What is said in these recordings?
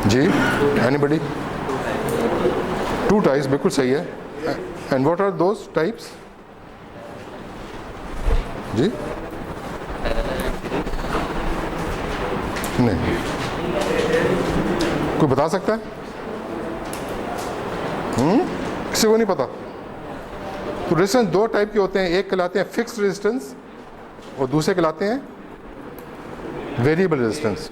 जी, anybody? Two types, बिल्कुल सही है। And what are those types? जी नहीं, कोई बता सकता है? किसी को नहीं पता? तो रेजिस्टेंस दो टाइप के होते हैं, एक कहलाते हैं फिक्स्ड रेजिस्टेंस और दूसरे कहलाते हैं वेरिएबल रेजिस्टेंस।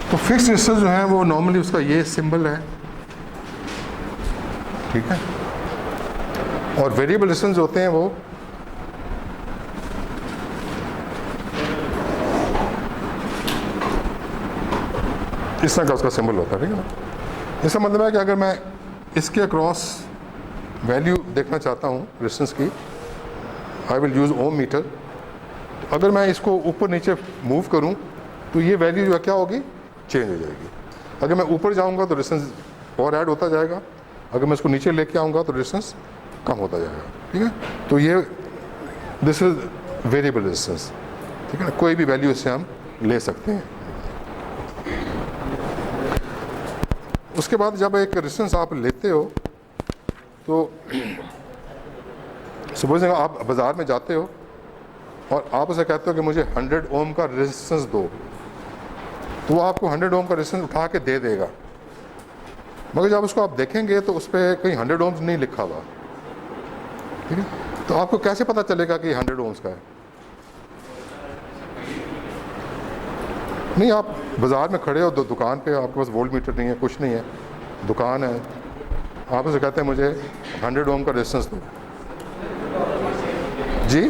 तो फिक्स्ड रेजिस्टेंस जो है वो नॉर्मली उसका ये सिंबल है, ठीक है। और वेरिएबल रेजिस्टेंस होते हैं वो इस तरह का उसका सिंबल होता है, ठीक है ना। इसका मतलब है कि अगर मैं इसके अक्रॉस वैल्यू देखना चाहता हूँ रेजिस्टेंस की, I will use ohm meter. अगर मैं इसको ऊपर नीचे मूव करूँ तो ये वैल्यू जो है क्या होगी, चेंज हो जाएगी। अगर मैं ऊपर जाऊँगा तो रेजिस्टेंस और ऐड होता जाएगा, अगर मैं इसको नीचे लेके आऊँगा तो रेजिस्टेंस कम होता जाएगा, ठीक है। तो ये दिस इज वेरिएबल रेजिस्टेंस, ठीक है ना। कोई भी वैल्यू इससे हम ले सकते हैं। उसके बाद जब एक रेजिस्टेंस आप लेते हो तो सपोज आप बाज़ार में जाते हो और आप उसे कहते हो कि मुझे 100 ओम का रेजिस्टेंस दो, तो वो आपको 100 ओम का रेजिस्टेंस उठा के दे देगा, मगर जब उसको आप देखेंगे तो उस पर कहीं 100 ओम्स नहीं लिखा हुआ, ठीक है। तो आपको कैसे पता चलेगा कि 100 ओम्स का है? नहीं, आप बाज़ार में खड़े हो दुकान पे, आपके पास वोल्ट मीटर नहीं है, कुछ नहीं है, दुकान है, आप उसे कहते हैं मुझे 100 ओम का रेजिस्टेंस दो। जी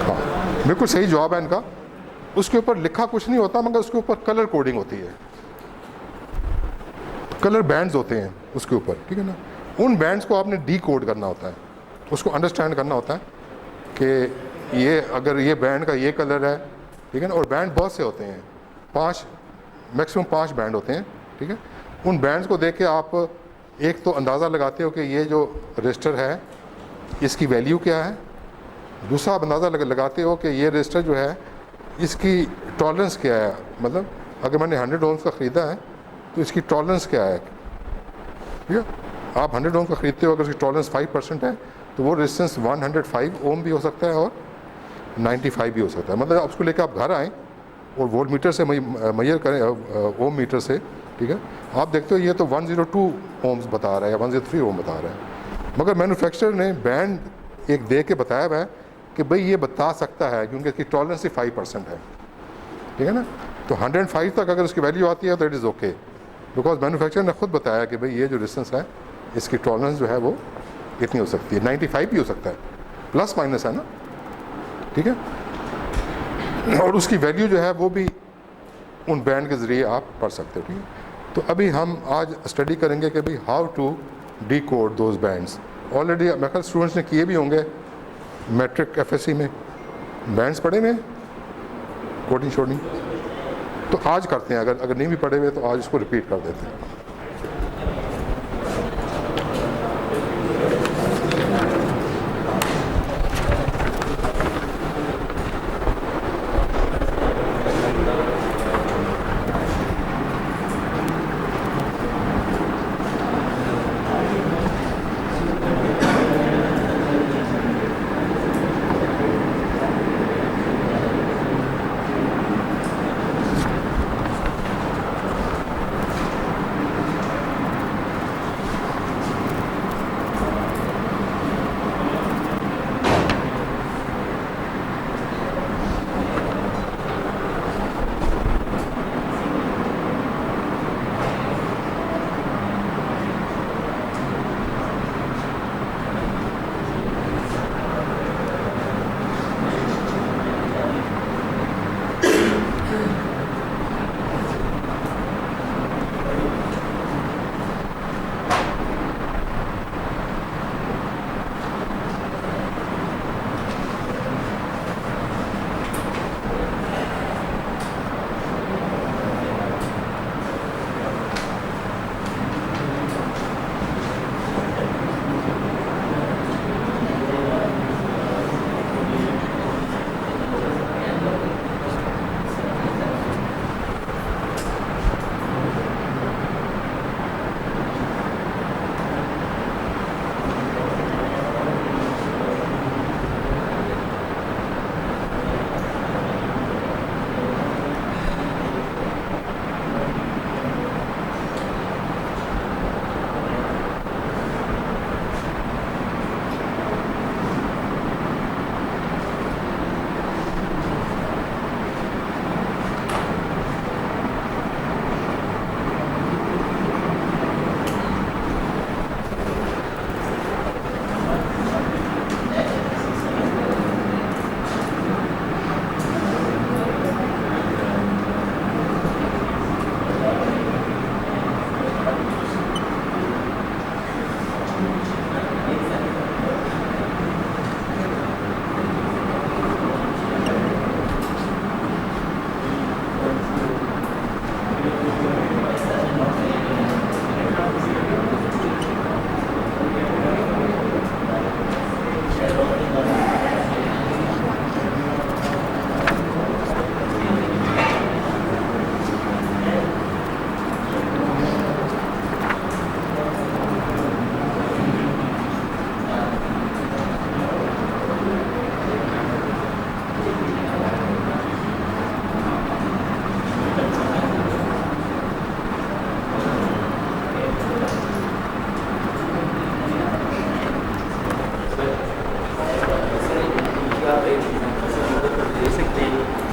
हाँ, बिल्कुल सही जवाब है इनका। उसके ऊपर लिखा कुछ नहीं होता, मगर उसके ऊपर कलर कोडिंग होती है, कलर बैंड्स होते हैं उसके ऊपर, ठीक है ना। उन बैंड्स को आपने डी कोड करना होता है, उसको अंडरस्टैंड करना होता है कि ये अगर ये बैंड का ये कलर है, ठीक है ना। और बैंड बहुत से होते हैं, 5 मैक्सिमम 5 बैंड होते हैं, ठीक है। उन बैंड्स को देख के आप एक तो अंदाज़ा लगाते हो कि ये जो रजिस्टर है इसकी वैल्यू क्या है, दूसरा आप अंदाज़ा लगाते हो कि ये रजिस्टर जो है इसकी टॉलरेंस क्या है, मतलब अगर मैंने 100 ओम्स का ख़रीदा है तो इसकी टॉलरेंस क्या है, ठीक है। आप 100 ओम का ख़रीदते हो, अगर उसकी टॉलरेंस 5% है तो वो रेजिस्टेंस 105 ओम भी हो सकता है और 95 भी हो सकता है। मतलब आप उसको लेकर आप घर आएँ और वोल्ट मीटर से मेजर करें, ओम मीटर से, ठीक है। आप देखते हो ये तो 102 ओम्स बता रहा है या 103 ओम बता रहा है, मगर मैन्युफैक्चरर ने बैंड एक दे के बताया हुआ है कि भाई ये बता सकता है क्योंकि इसकी टॉलरेंस ही 5% है, ठीक है ना। तो 105 तक अगर उसकी वैल्यू आती है तो it is okay, because manufacturer ने खुद बताया कि भाई ये जो रेजिस्टेंस है इसकी टॉलरेंस जो है वो इतनी हो सकती है, 95 भी हो सकता है, प्लस माइनस है ना, ठीक है। और उसकी वैल्यू जो है वो भी उन बैंड के ज़रिए आप पढ़ सकते हो, ठीक है। तो अभी हम आज स्टडी करेंगे कि भाई how to decode those bands. Already मेरे ख्याल स्टूडेंट्स ने किए भी होंगे, मैट्रिक FSC में बैंड्स पढ़े हुए, कोडिंग शोडिंग। तो आज करते हैं, अगर नहीं भी पढ़े हुए तो आज इसको रिपीट कर देते हैं।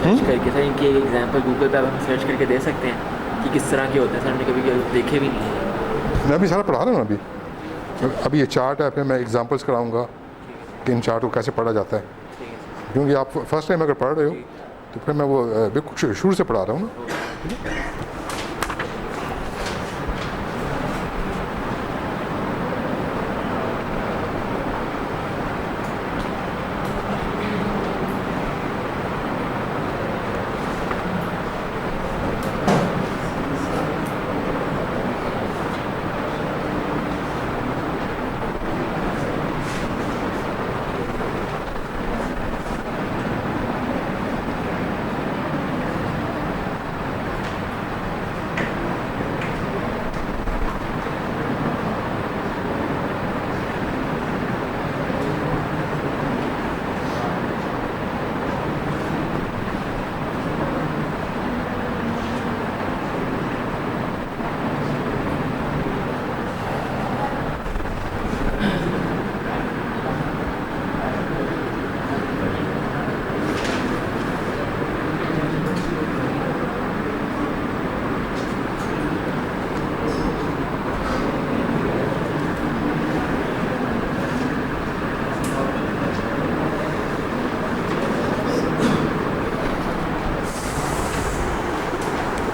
सर्च करके सर इनकी एक एग्जांपल गूगल पे आप हम सर्च करके दे सकते हैं कि किस तरह के होते हैं सर, हमने कभी देखे भी नहीं है। मैं अभी सारा पढ़ा रहा हूँ अभी ये चार्ट है, फिर मैं एग्जांपल्स कराऊंगा कि इन चार्ट को कैसे पढ़ा जाता है, क्योंकि आप फर्स्ट टाइम अगर पढ़ रहे हो तो फिर मैं वो बिल्कुल शुरू से पढ़ा रहा हूँ ना।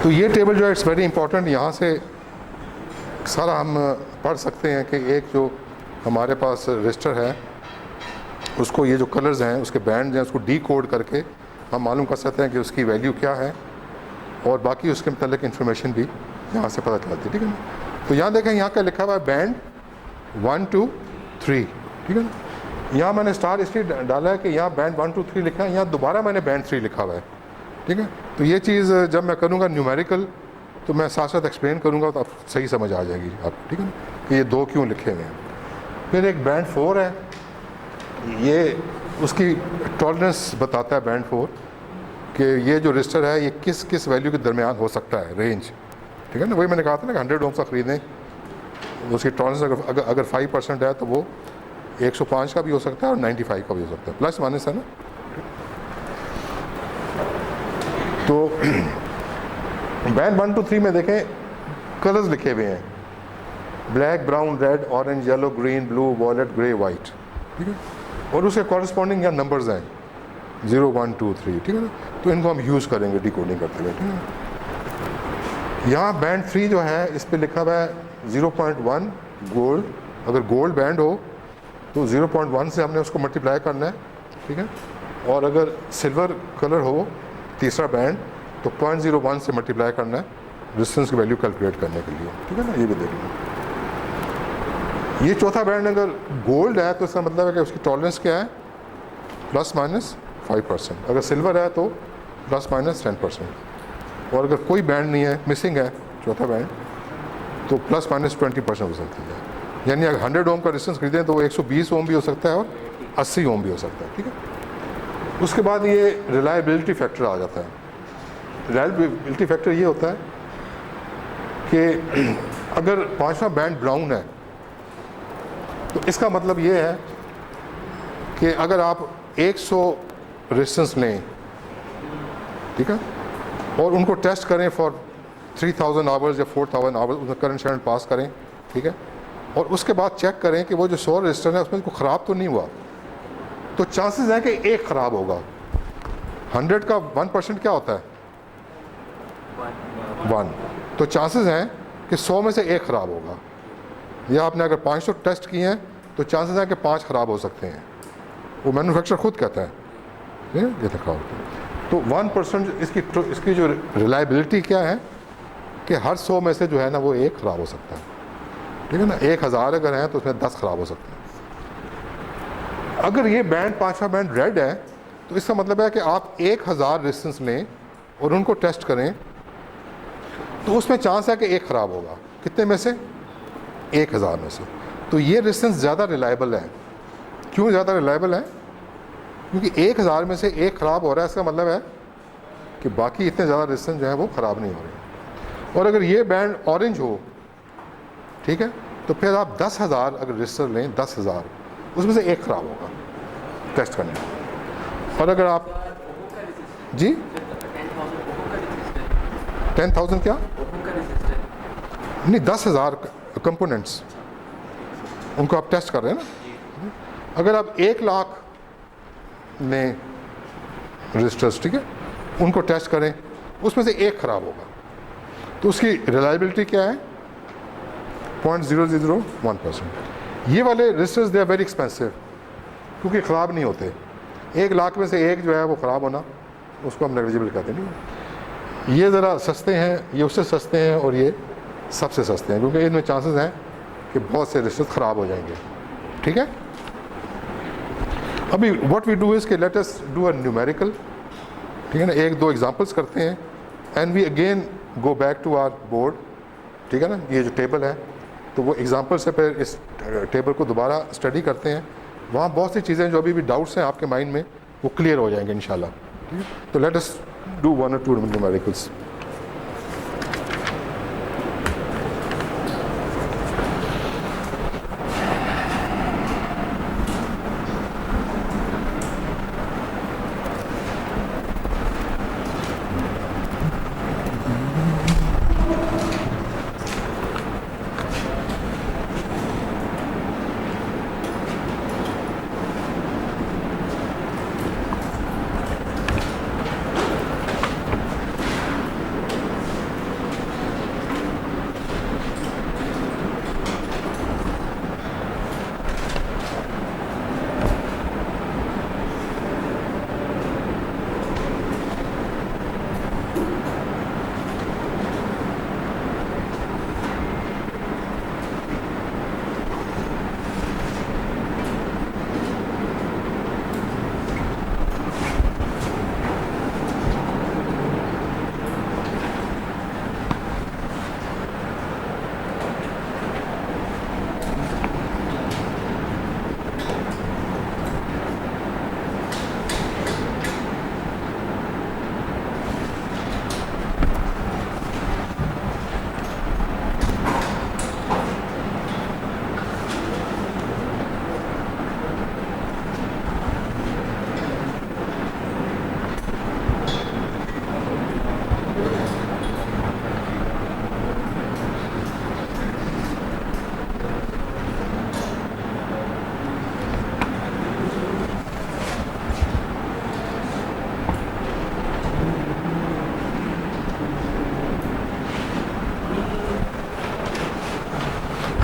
तो ये टेबल जो है इट्स वेरी इंपॉर्टेंट, यहाँ से सारा हम पढ़ सकते हैं कि एक जो हमारे पास रजिस्टर है उसको ये जो कलर्स हैं उसके बैंड हैं उसको डी कोड करके हम मालूम कर सकते हैं कि उसकी वैल्यू क्या है और बाकी उसके मतलब इंफॉर्मेशन भी यहाँ से पता चलती है, ठीक है ना। तो यहाँ देखें, यहाँ का लिखा हुआ है बैंड 1 2 3, ठीक है ना। यहाँ मैंने स्टार इसलिए डाला है कि यहाँ बैंड 1 2 3 लिखा है, यहाँ दोबारा मैंने बैंड 3 लिखा हुआ है, ठीक है। तो ये चीज़ जब मैं करूँगा न्यूमेरिकल तो मैं साथ साथ एक्सप्लेन करूँगा तो आप सही समझ आ जाएगी आप, ठीक है ना, कि ये दो क्यों लिखे हुए हैं। फिर एक बैंड 4 है, ये उसकी टॉलरेंस बताता है बैंड 4 कि ये जो रजिस्टर है ये किस किस वैल्यू के दरमियान हो सकता है, रेंज, ठीक है ना। वही मैंने कहा था ना कि 100 ओम का ख़रीदें, उसकी टॉलरेंस अगर 5% है तो वो 105 का भी हो सकता है और 95 का भी हो सकता है, प्लस माइनस है ना। तो बैंड 1 2 3 में देखें कलर्स लिखे हुए हैं, black brown red orange yellow green blue violet grey white, ठीक है। और उसके कॉरस्पॉन्डिंग यहाँ नंबर्स हैं 0 1 2 3, ठीक है ना। तो इनको हम यूज़ करेंगे डिकोडिंग करते हुए, ठीक है। यहाँ बैंड 3 जो है इस पर लिखा हुआ है 0.1 गोल्ड, अगर गोल्ड बैंड हो तो 0.1 से हमने उसको मल्टीप्लाई करना है, ठीक है। और अगर सिल्वर कलर हो तीसरा बैंड तो 0.01 से मल्टीप्लाई करना है रेजिस्टेंस की वैल्यू कैलकुलेट करने के लिए, ठीक है ना। ये भी देख लो, ये चौथा बैंड अगर गोल्ड है तो इसका मतलब है कि उसकी टॉलरेंस क्या है, प्लस माइनस 5%, अगर सिल्वर है तो प्लस माइनस 10%, और अगर कोई बैंड नहीं है, मिसिंग है चौथा बैंड, तो प्लस माइनस 20% हो सकती है। यानी अगर 100 ओम का रेजिस्टेंस खरीदें तो वो 120 ओम भी हो सकता है और 80 ओम भी हो सकता है, ठीक है। उसके बाद ये रिलायबिलिटी फैक्टर आ जाता है। रिलायबिलिटी फैक्टर ये होता है कि अगर पांचवा बैंड ब्राउन है तो इसका मतलब ये है कि अगर आप 100 रेजिस्टेंस लें, ठीक है, और उनको टेस्ट करें फॉर 3000 आवर्स या 4000 आवर्स, उसमें करंट शरण पास करें, ठीक है, और उसके बाद चेक करें कि वो जो 100 रजिस्टर है उसमें कोई ख़राब तो नहीं हुआ, तो चांसेस है कि एक ख़राब होगा। 100 का 1% क्या होता है 1, तो चांसेस हैं कि 100 में से एक ख़राब होगा। या आपने अगर 500 टेस्ट किए हैं तो चांसेस हैं कि 5 ख़राब हो सकते हैं, वो मैन्युफैक्चरर खुद कहता है ये ख़राब होता है। तो 1% इसकी जो रिलायबिलिटी क्या है कि हर 100 में से जो है ना वो एक ख़राब हो सकता है, ठीक है ना। 1000 अगर हैं तो उसमें 10 ख़राब हो सकते हैं। अगर ये बैंड पांचवा बैंड रेड है तो इसका मतलब है कि आप 1000 रेजिस्टेंस लें और उनको टेस्ट करें तो उसमें चांस है कि एक ख़राब होगा, कितने में से 1000 में से। तो ये रेजिस्टेंस ज़्यादा रिलायबल है। क्यों ज़्यादा रिलायबल है? क्योंकि 1000 में से एक ख़राब हो रहा है, इसका मतलब है कि बाकी इतने ज़्यादा रेजिस्टेंस जो है वो ख़राब नहीं हो रहे। और अगर ये बैंड ऑरेंज हो, ठीक है, तो फिर आप 10,000 अगर रजिस्टर लें, 10,000 उसमें से एक ख़राब होगा टेस्ट करने में। और अगर आप जी 10,000 क्या ओपन का रेजिस्टर। नहीं, 10,000 कंपोनेंट्स उनको आप टेस्ट कर रहे हैं ना। अगर आप 1 लाख में रजिस्टर्स, ठीक है, उनको टेस्ट करें, उसमें से एक ख़राब होगा, तो उसकी रिलायबिलिटी क्या है? 0.001%। ये वाले resistors they are very expensive, क्योंकि ख़राब नहीं होते। 1 लाख में से एक जो है वो ख़राब होना, उसको हम नेग्लिजिबल कहते नहीं। ये ज़रा सस्ते हैं, ये उससे सस्ते हैं, और ये सबसे सस्ते हैं, क्योंकि इनमें चांसेस हैं कि बहुत से रजिस्टर्स ख़राब हो जाएंगे, ठीक है। अभी व्हाट वी डू इज़ कि let us do a numerical, ठीक है ना, 1-2 एग्जांपल्स करते हैं, and we again go back to our board, ठीक है ना। ये जो टेबल है, तो वो एग्जांपल से फिर इस टेबल को दोबारा स्टडी करते हैं। वहाँ बहुत सी चीज़ें जो अभी भी डाउट्स हैं आपके माइंड में, वो क्लियर हो जाएंगे इंशाल्लाह, ठीक है। तो late us do 1 or 2 numericals.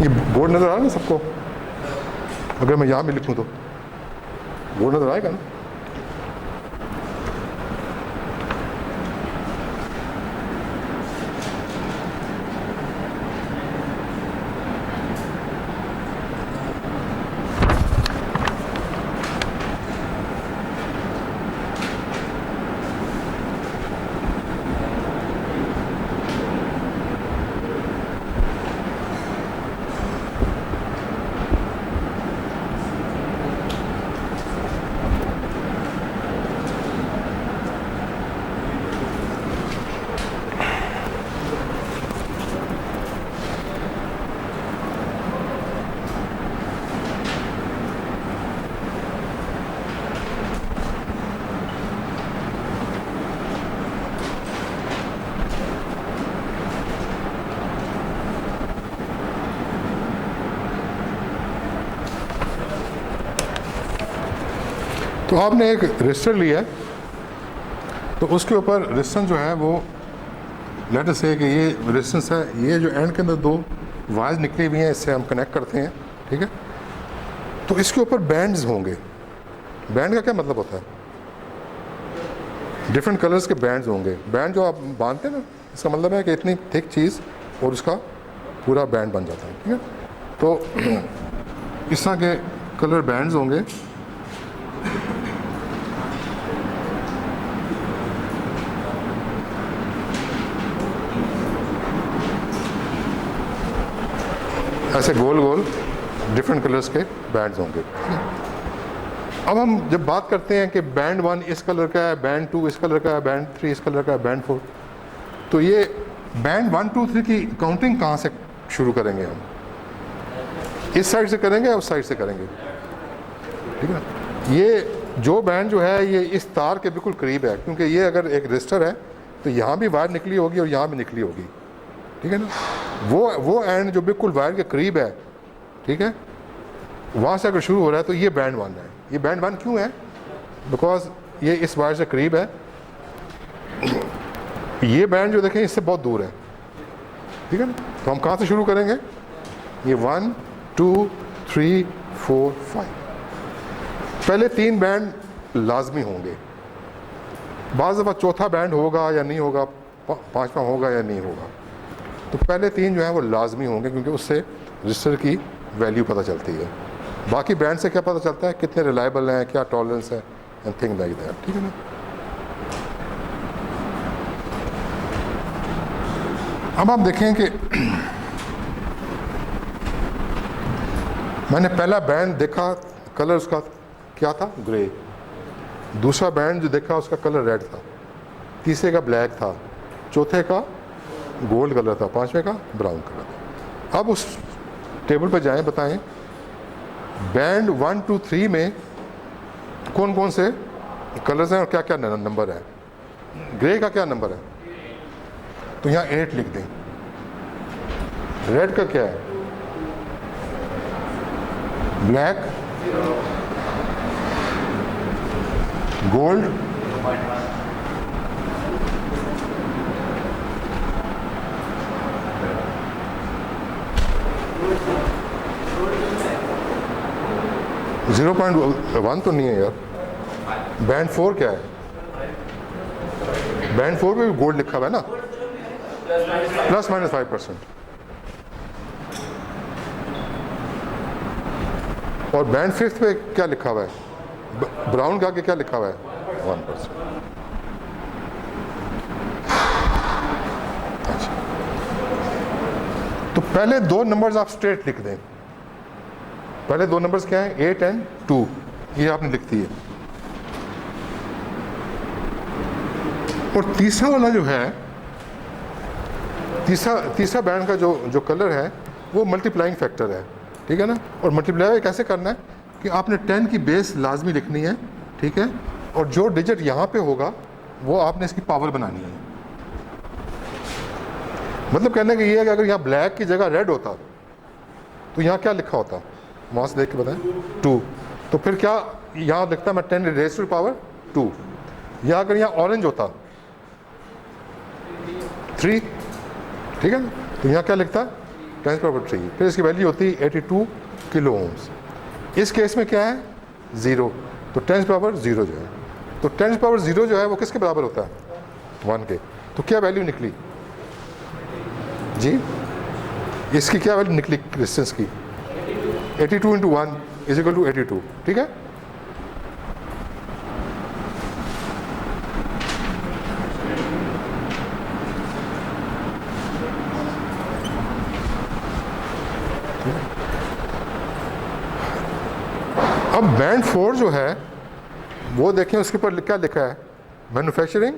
ये बोर्ड नज़र आ रहा है ना सबको? अगर मैं यहाँ भी लिखूँ तो बोर्ड नज़र आएगा ना? तो आपने एक रजिस्टर लिया है, तो उसके ऊपर रेजिस्टेंस जो है वो लेट अस से कि ये रेजिस्टेंस है, ये जो एंड के अंदर 2 वायर्स निकली हुई हैं, इससे हम कनेक्ट करते हैं, ठीक है। तो इसके ऊपर बैंड्स होंगे। बैंड का क्या मतलब होता है? डिफरेंट कलर्स के बैंड्स होंगे। बैंड जो आप बांधते हैं ना, इसका मतलब है कि इतनी थिक चीज़ और उसका पूरा बैंड बन जाता है, ठीक है। तो इस तरह के कलर बैंड्स होंगे। ऐसे गोल गोल डिफरेंट कलर्स के बैंड्स होंगे। अब हम जब बात करते हैं कि बैंड 1 इस कलर का है, बैंड 2 इस कलर का है, बैंड 3 इस कलर का है, बैंड 4, तो ये बैंड 1 2 3 की काउंटिंग कहाँ से शुरू करेंगे हम? इस साइड से करेंगे या उस साइड से करेंगे, ठीक है ना। ये जो बैंड जो है ये इस तार के बिल्कुल करीब है, क्योंकि ये अगर एक रजिस्टर है तो यहाँ भी वायर निकली होगी और यहाँ भी निकली होगी, ठीक है ना। वो एंड जो बिल्कुल वायर के करीब है, ठीक है, वहाँ से अगर शुरू हो रहा है तो ये बैंड 1 है। ये बैंड 1 क्यों है? बिकॉज ये इस वायर से करीब है, ये बैंड जो देखें इससे बहुत दूर है, ठीक है ना। तो हम कहाँ से शुरू करेंगे? ये 1 2 3 4 5, पहले 3 बैंड लाजमी होंगे। बाज़ दफ़ा चौथा बैंड होगा या नहीं होगा, 5वां होगा या नहीं होगा। तो पहले 3 जो है वो लाजमी होंगे, क्योंकि उससे रजिस्टर की वैल्यू पता चलती है। बाकी बैंड से क्या पता चलता है? कितने रिलायबल हैं, क्या टॉलरेंस है, एंड थिंग लाइक दैट, ठीक है ना। अब आप देखें कि मैंने पहला बैंड देखा, कलर उसका क्या था? ग्रे। दूसरा बैंड जो देखा उसका कलर रेड था, तीसरे का ब्लैक था, चौथे का गोल्ड कलर था, 5वें का ब्राउन कलर था। अब उस टेबल पर जाएं, बताएं बैंड 1 2 3 में कौन कौन से कलर्स हैं और क्या क्या नंबर है। ग्रे का क्या नंबर है? तो यहाँ 8 लिख दें। रेड का क्या है? ब्लैक, गोल्ड, (0.1 तो नहीं है यार। बैंड 4 क्या है? बैंड 4 पे भी गोल्ड लिखा हुआ है ना, ±5%। और बैंड 5 पे क्या लिखा हुआ है? ब्राउन का आगे क्या लिखा हुआ है? 1%। अच्छा, तो पहले 2 नंबर्स आप स्ट्रेट लिख दें। पहले 2 नंबर्स क्या हैं? 8 एंड 2, ये आपने लिख दी है। और तीसरा वाला जो है, तीसरा बैंड का जो कलर है वो मल्टीप्लाइंग फैक्टर है, ठीक है ना। और मल्टीप्लाई कैसे करना है कि आपने 10 की बेस लाजमी लिखनी है, ठीक है, और जो डिजिट यहाँ पे होगा वो आपने इसकी पावर बनानी है। मतलब कहने का ये है कि अगर यहाँ ब्लैक की जगह रेड होता तो यहाँ क्या लिखा होता? वहाँ से देख के बताएं, 2। तो फिर क्या यहाँ लिखता है मैं 10 रेज़ टू पावर 2। या अगर यहाँ ऑरेंज होता 3, ठीक है ना, तो यहाँ क्या लिखता है? 10 पावर 3। फिर इसकी वैल्यू होती है 82 किलो ओम्स। इस केस में क्या है? 0। तो 10 पावर 0 जो है, तो 10 पावर 0 जो है वो किसके बराबर होता है? 1 के। तो क्या वैल्यू निकली जी? इसकी क्या वैल्यू निकली रेजिस्टेंस की? 82 × 1 = 82, ठीक है। अब बैंड 4 जो है वो देखें, उसके ऊपर क्या लिखा है? मैन्युफैक्चरिंग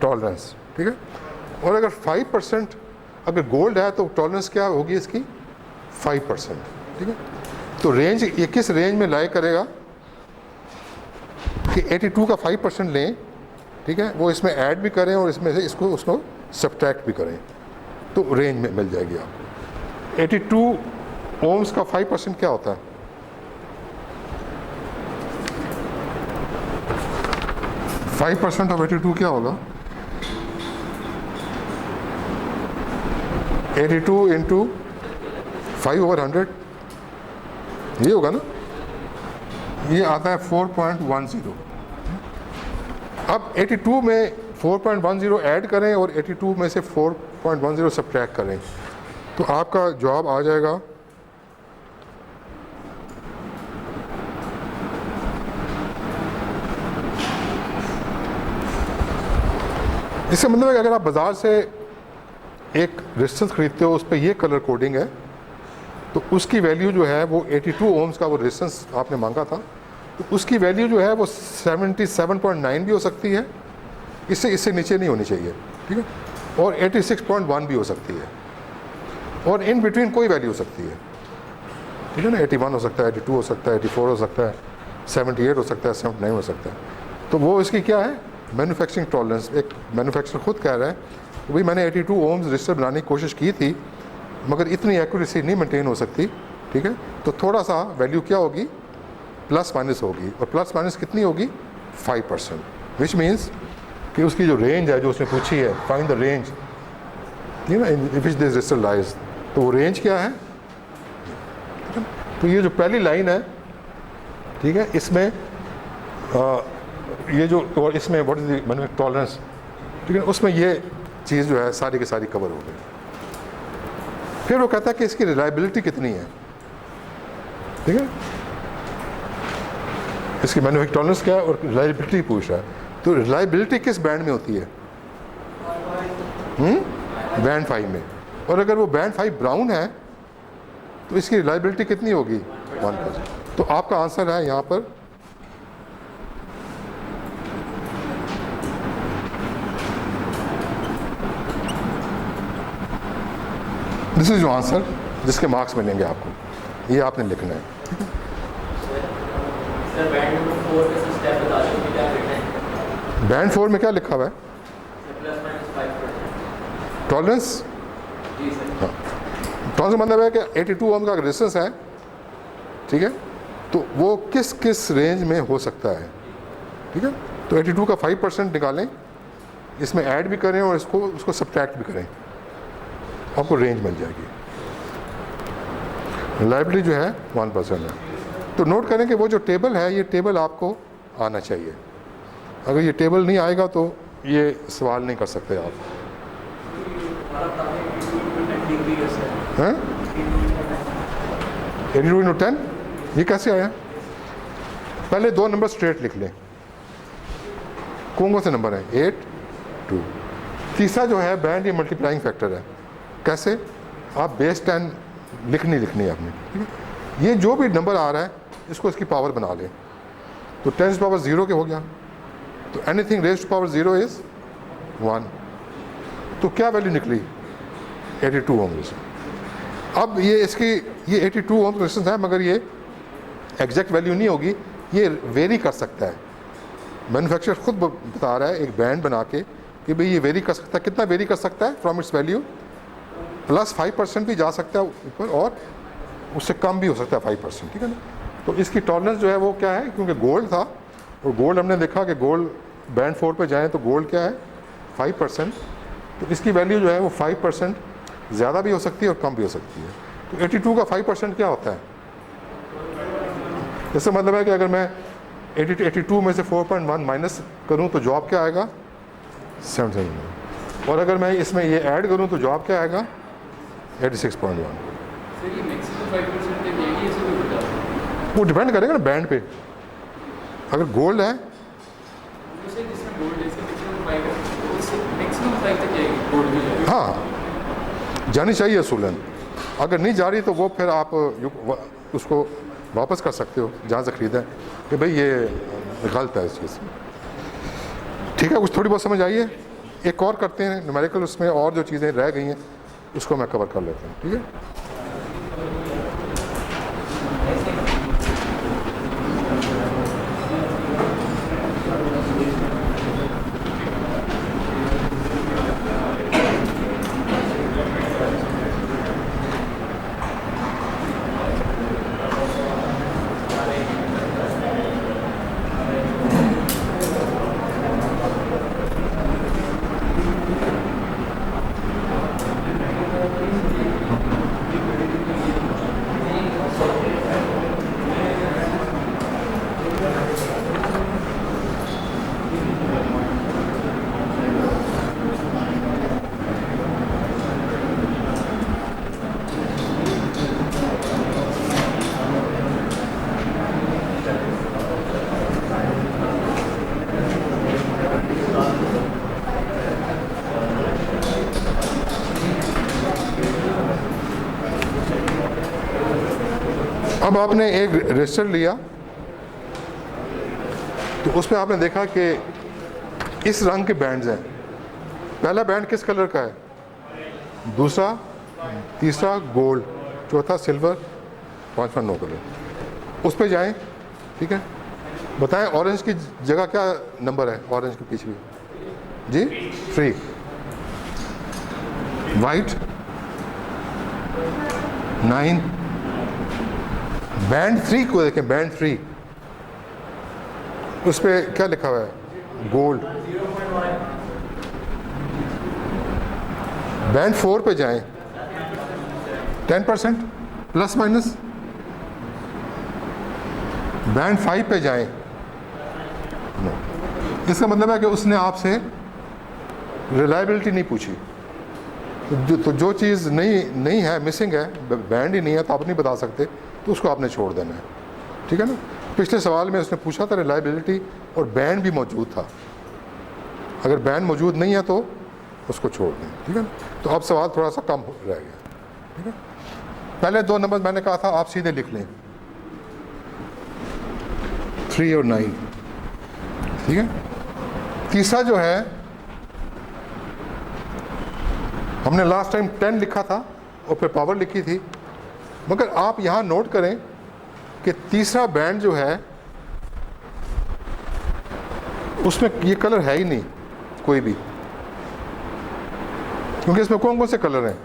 टॉलरेंस, ठीक है। और अगर 5% अगर गोल्ड है तो टॉलरेंस क्या होगी इसकी? 5%, ठीक है। तो रेंज ये किस रेंज में लाई करेगा कि 82 का 5% लें, ठीक है, वो इसमें ऐड भी करें और इसमें से उसको सब्ट्रैक्ट भी करें, तो रेंज में मिल जाएगी आपको। 82 ओम्स का 5% क्या होता है? 5% ऑफ 82 क्या होगा? 82 × 5/100, ये होगा ना। ये आता है 4.10। अब 82 में 4.10 ऐड करें और 82 में से 4.10 सब्ट्रैक्ट करें, तो आपका जवाब आ जाएगा इसका मतलब है कि अगर आप बाज़ार से एक रेजिस्टेंस ख़रीदते हो, उस पर ये कलर कोडिंग है, तो उसकी वैल्यू जो है वो 82 ओम्स का वो रेजिस्टेंस आपने मांगा था, तो उसकी वैल्यू जो है वो 77.9 भी हो सकती है, इससे नीचे नहीं होनी चाहिए, ठीक है, और 86.1 भी हो सकती है, और इन बिटवीन कोई वैल्यू हो सकती है, ठीक है ना। 81 हो सकता है, 82 हो सकता है, 84 हो सकता है, 78 हो सकता है, 79 हो सकता है। तो वो इसकी क्या है? मैन्युफैक्चरिंग टॉलरेंस, एक मैन्युफैक्चरर खुद कह रहा है कि भाई मैंने 82 ओम्स रजिस्टर बनाने की कोशिश की थी मगर इतनी एक्यूरेसी नहीं मेंटेन हो सकती, ठीक है, तो थोड़ा सा वैल्यू क्या होगी, प्लस माइनस होगी, और प्लस माइनस कितनी होगी, 5%, विच मीन्स कि उसकी जो रेंज है जो उसने पूछी है, फाइंड द रेंज, ठीक है ना, इन विच दिस रजिस्टर लाइज, तो वो रेंज क्या है। तो ये जो पहली लाइन है, ठीक है, इसमें ये जो, और इसमें what is the manufacturing tolerance, ठीक है, उसमें ये चीज़ जो है सारी की सारी कवर हो गई। फिर वो कहता है कि इसकी रिलायबिलिटी कितनी है, ठीक है, इसकी मैन्युफैक्चरिंग टॉलरेंस क्या है और रिलायबिलिटी पूछ रहा है। तो रिलायबिलिटी किस बैंड में होती है, बैंड 5 में, और अगर वो बैंड 5 ब्राउन है तो इसकी रिलायबिलिटी कितनी होगी, 1%। तो आपका आंसर है यहाँ पर दिस इज योर आंसर, जिसके मार्क्स मिलेंगे आपको, ये आपने लिखना है। सर बैंड नंबर 4 का स्टेप बता दो क्या करना है। बैंड 4 में क्या लिखा हुआ है, प्लस माइनस 5%। टॉलरेंस, जी सर। हाँ, टॉलरेंस मतलब है कि 82 ओम का रेजिस्टेंस है, ठीक है, तो वो किस किस रेंज में हो सकता है, ठीक है। तो 82 का 5% निकालें, इसमें ऐड भी करें और उसको सब्ट्रैक्ट भी करें, आपको रेंज मिल जाएगी। रिलायबिलिटी जो है 1% है। तो नोट करें कि वो जो टेबल है, ये टेबल आपको आना चाहिए, अगर ये टेबल नहीं आएगा तो ये सवाल नहीं कर सकते आप, हैं 82/10, ये कैसे आया। पहले 2 नंबर स्ट्रेट लिख लें, कौन से नंबर है, 8, 2। तीसरा जो है बैंड, ये मल्टीप्लाइंग फैक्टर है, कैसे, आप बेस 10 लिखनी है आपने, ठीक है। ये जो भी नंबर आ रहा है इसको इसकी पावर बना लें, तो 10 पावर 0 के हो गया, तो anything raise to power 0 is 1, तो क्या वैल्यू निकली, 82 ओम्स। अब ये इसकी ये 82 ओम्स रेजिस्टेंस है, मगर ये एग्जैक्ट वैल्यू नहीं होगी, ये वेरी कर सकता है। मैन्युफैक्चरर खुद बता रहा है एक बैंड बना के कि भाई ये वेरी कर सकता है, कितना वेरी कर सकता है, फ्रॉम इट्स वैल्यू प्लस 5% भी जा सकता है ऊपर, और उससे कम भी हो सकता है 5%, ठीक है ना। तो इसकी टॉलरेंस जो है वो क्या है, क्योंकि गोल्ड था, और गोल्ड हमने देखा कि गोल्ड बैंड 4 पे जाएँ तो गोल्ड क्या है, 5%, तो इसकी वैल्यू जो है वो 5% ज़्यादा भी हो सकती है और कम भी हो सकती है। तो 82 का 5% क्या होता है, इसका मतलब है कि अगर मैं 82 में से 4.1 माइनस करूँ तो जवाब क्या आएगा, 7, और अगर मैं इसमें ये ऐड करूँ तो जवाब क्या आएगा, 86.1। वो डिपेंड करेगा ना बैंड पे, अगर गोल्ड है हाँ जानी चाहिए सूलन, अगर नहीं जा रही तो वो फिर आप उसको वापस कर सकते हो जहाँ से ख़रीदा है कि भाई ये गलत है इस चीज़ में, ठीक है। कुछ थोड़ी बहुत समझ आई है, एक और करते हैं न्यूमेरिकल, उसमें और जो चीज़ें रह गई हैं उसको मैं कवर कर लेता हूँ, ठीक है। अब आपने एक रजिस्टर लिया तो उसमें आपने देखा कि इस रंग के बैंड्स हैं, पहला बैंड किस कलर का है, दूसरा, तीसरा गोल्ड, चौथा सिल्वर, पांचवा नो कलर, उस पर जाएं, ठीक है। बताएं ऑरेंज की जगह क्या नंबर है, ऑरेंज के पीछे जी 3, वाइट 9, बैंड 3 को देखें, बैंड 3 उस पर क्या लिखा हुआ है, गोल्ड। बैंड 4 पे जाएं, 10% प्लस माइनस। बैंड 5 पे जाएं, नो। इसका मतलब है कि उसने आपसे रिलायबिलिटी नहीं पूछी। तो जो चीज़ नहीं है, मिसिंग है, बैंड ही नहीं है, तो आप नहीं बता सकते, तो उसको आपने छोड़ देना है, ठीक है ना। पिछले सवाल में उसने पूछा था रिलायबिलिटी और बैंड भी मौजूद था। अगर बैंड मौजूद नहीं है तो उसको छोड़ दें, ठीक है ना। तो अब सवाल थोड़ा सा कम रह गया, ठीक है। पहले 2 नंबर मैंने कहा था आप सीधे लिख लें, 3 और 9, ठीक है। तीसरा जो है, हमने लास्ट टाइम 10 लिखा था और फिर पावर लिखी थी, मगर आप यहाँ नोट करें कि तीसरा बैंड जो है उसमें ये कलर है ही नहीं कोई भी, क्योंकि इसमें कौन कौन से कलर हैं,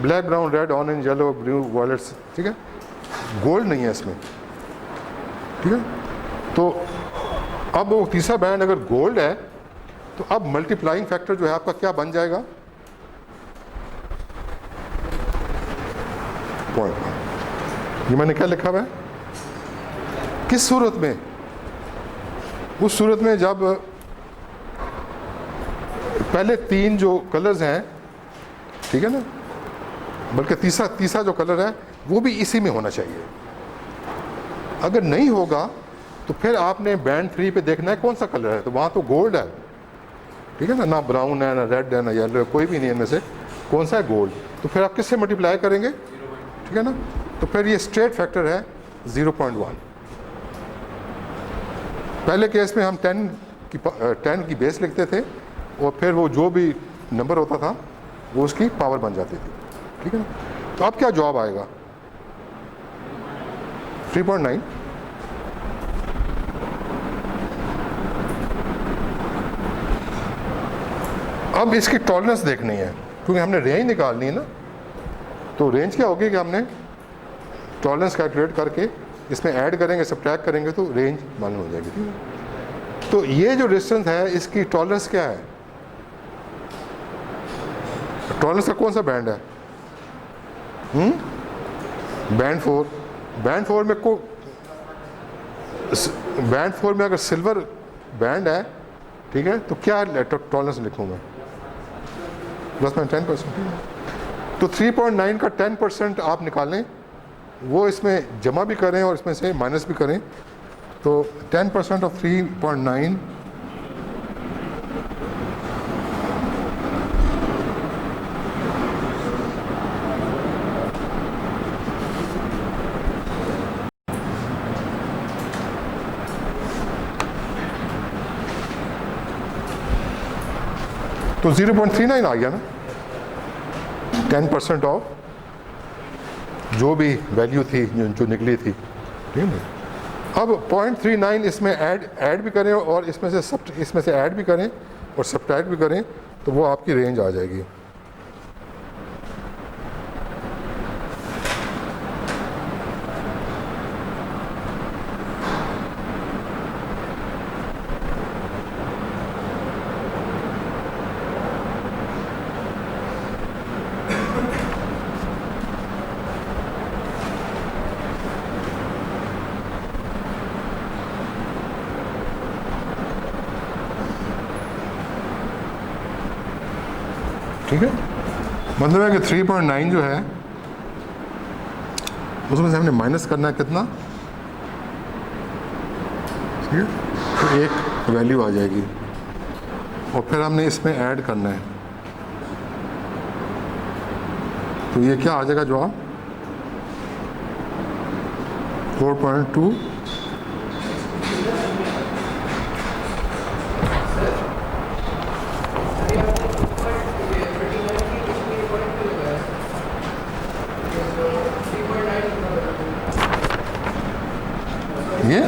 black, brown, red, orange, yellow, blue, violets, ठीक है। गोल्ड नहीं है इसमें, ठीक है। तो अब वो तीसरा बैंड अगर गोल्ड है तो अब मल्टीप्लाइंग फैक्टर जो है आपका क्या बन जाएगा, 0.1। ये मैंने क्या लिखा हुआ है, किस सूरत में, उस सूरत में जब पहले 3 जो कलर्स हैं, ठीक है ना, बल्कि तीसरा जो कलर है वो भी इसी में होना चाहिए। अगर नहीं होगा तो फिर आपने बैंड 3 पे देखना है कौन सा कलर है, तो वहाँ तो गोल्ड है, ठीक है ना ब्राउन है, ना रेड है, ना येलो है, कोई भी नहीं है इनमें से, कौन सा है, गोल्ड। तो फिर आप किससे मल्टीप्लाई करेंगे, ठीक है ना। तो फिर ये स्ट्रेट फैक्टर है 0.1। पहले केस में हम 10 की बेस लिखते थे और फिर वो जो भी नंबर होता था वो उसकी पावर बन जाती थी, ठीक है ना। तो अब क्या जवाब आएगा, 3.9। अब इसकी टॉलरेंस देखनी है, क्योंकि हमने रेंज निकालनी है ना। तो रेंज क्या होगी कि हमने टॉलरेंस कैलकुलेट करके इसमें ऐड करेंगे, सब्ट्रैक्ट करेंगे तो रेंज मालूम हो जाएगी, ठीक है। तो ये जो रेजिस्टेंस है इसकी टॉलरेंस क्या है, टॉलरेंस का कौन सा बैंड है, बैंड 4। बैंड 4 में बैंड 4 में अगर सिल्वर बैंड है, ठीक है, तो क्या टॉलरेंस लिखूंगा, प्लस माइनस 10%। तो 3.9 का 10% आप निकालें, वो इसमें जमा भी करें और इसमें से माइनस भी करें, तो 10% ऑफ 3.9 तो 0.39 आ गया ना, 10% ऑफ जो भी वैल्यू थी जो निकली थी, ठीक है ना। अब 0.39 इसमें ऐड भी करें और इसमें से ऐड भी करें और सब्ट्रैक्ट भी करें, तो वो आपकी रेंज आ जाएगी। ठीक है, मतलब है कि 3.9 जो है उसमें से हमने माइनस करना है कितना, ठीक है, तो एक वैल्यू आ जाएगी और फिर हमने इसमें ऐड करना है, तो ये क्या आ जाएगा जवाब, 4.2 ये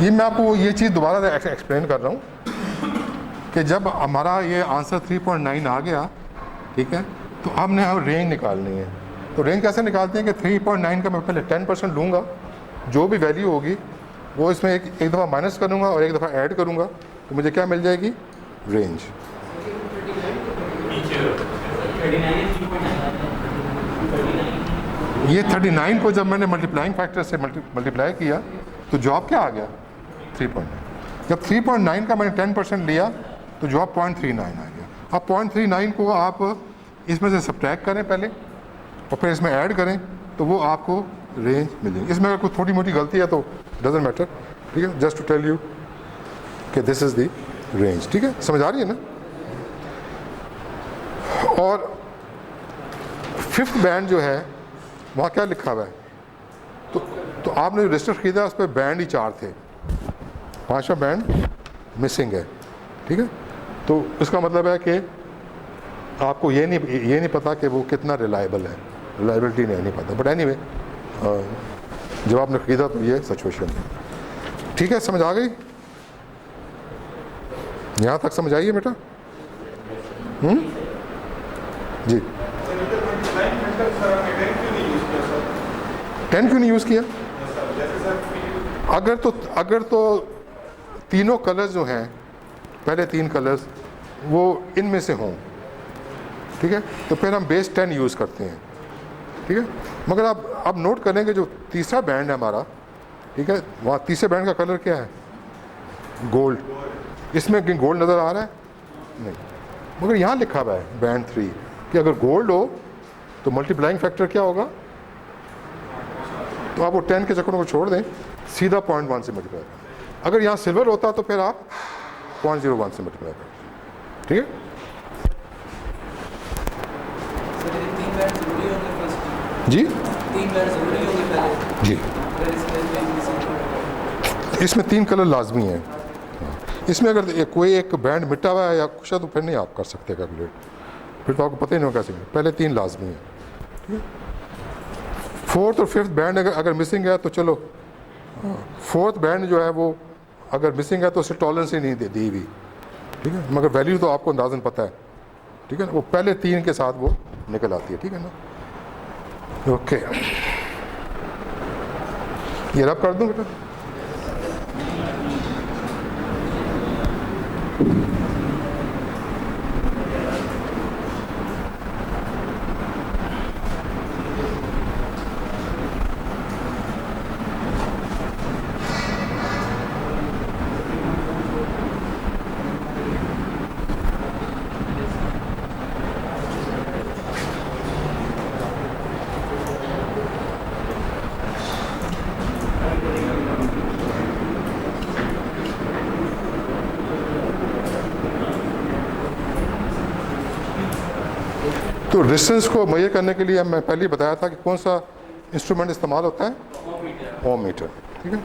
ये मैं आपको ये चीज़ दोबारा एक्सप्लेन कर रहा हूँ कि जब हमारा ये आंसर 3.9 आ गया, ठीक है, तो हमने अब रेंज निकालनी है। तो रेंज कैसे निकालते हैं कि 3.9 का मैं पहले 10% लूँगा, जो भी वैल्यू होगी वो इसमें एक दफ़ा माइनस करूँगा और एक दफ़ा ऐड करूँगा, तो मुझे क्या मिल जाएगी, रेंज। ये 39 को जब मैंने मल्टीप्लाइंग फैक्टर से मल्टीप्लाई किया तो जवाब क्या आ गया, 3.9। जब 3.9 का मैंने 10% लिया तो जवाब 0.39 आ गया। अब 0.39 को आप इसमें से सब्ट्रैक्ट करें पहले और फिर इसमें ऐड करें तो वो आपको रेंज मिलेगी। इसमें अगर कोई थोड़ी मोटी गलती है तो डजेंट मैटर, ठीक है, जस्ट टू टेल यू कि दिस इज़ द रेंज। ठीक है, समझ आ रही है ना। और फिफ्थ बैंड जो है वहाँ क्या लिखा हुआ है, तो आपने जो रजिस्टर ख़रीदा उस पर बैंड ही 4 थे, 5वां बैंड मिसिंग है। ठीक है, तो इसका मतलब है कि आपको ये नहीं पता कि वो कितना रिलायबल है, रिलायबिलिटी नहीं पता। बट एनीवे जब आपने ख़रीदा तो ये सिचुएशन है। ठीक है, समझ आ गई, यहाँ तक समझ आइए बेटा। जी, 10 क्यों नहीं यूज़ किया? अगर तो तीनों कलर्स जो हैं, पहले 3 कलर्स वो इनमें से हों, ठीक है, तो फिर हम बेस 10 यूज़ करते हैं। ठीक है, मगर आप नोट करेंगे जो तीसरा बैंड है हमारा, ठीक है, वहाँ तीसरे बैंड का कलर क्या है, गोल्ड। इसमें गोल्ड नज़र आ रहा है नहीं, मगर यहाँ लिखा हुआ है बैंड 3 कि अगर गोल्ड हो तो मल्टीप्लाइंग फैक्टर क्या होगा, तो आप वो 10 के चक्करों को छोड़ दें, सीधा 0.1 से मल्टीप्लाई करें। अगर यहाँ सिल्वर होता तो फिर आप 0.01 से मल्टीप्लाई करें। ठीक है, जी 3 बैंड जरूरी होंगे पहले जी, इसमें 3 कलर लाजमी हैं। इसमें अगर कोई एक बैंड मिटा हुआ है या कुछ है तो फिर नहीं आप कर सकते कैलकुलेट, फिर तो आपको पता ही नहीं होगा कैसे। पहले 3 लाजमी है। ठीक है, 4th और 5th बैंड अगर मिसिंग है तो चलो, 4th बैंड जो है वो अगर मिसिंग है तो उसे टॉलरेंस ही नहीं दी हुई। ठीक है, मगर वैल्यू तो आपको अंदाज़न पता है। ठीक है ना, वो पहले 3 के साथ वो निकल आती है। ठीक है ना, ओके, ये रब कर दूँ बेटा। तो रेजिस्टेंस को मुहैया करने के लिए मैं पहले ही बताया था कि कौन सा इंस्ट्रूमेंट इस्तेमाल होता है, ओम मीटर। ठीक है,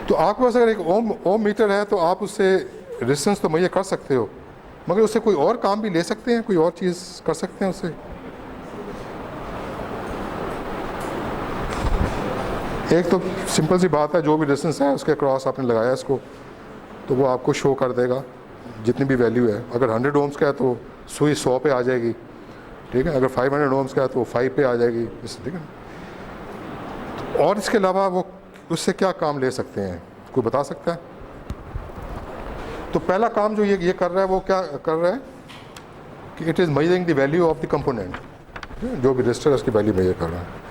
तो आपके पास अगर एक ओम मीटर है तो आप उससे रेजिस्टेंस तो मुहैया कर सकते हो, मगर उससे कोई और काम भी ले सकते हैं, कोई और चीज़ कर सकते हैं उससे। एक तो सिंपल सी बात है, जो भी रेजिस्टेंस है उसके क्रॉस आपने लगाया इसको तो वो आपको शो कर देगा जितनी भी वैल्यू है। अगर 100 ओम्स का है तो सुई 100 पे आ जाएगी। ठीक है, अगर 500 ओम्स का है तो 5 पे आ जाएगी। ठीक है, और इसके अलावा वो उससे क्या काम ले सकते हैं, कोई बता सकता है? तो पहला काम जो ये कर रहा है वो क्या कर रहा है कि it is measuring the value of the component. जो भी रजिस्टर है उसकी वैल्यू मेजर कर रहा है।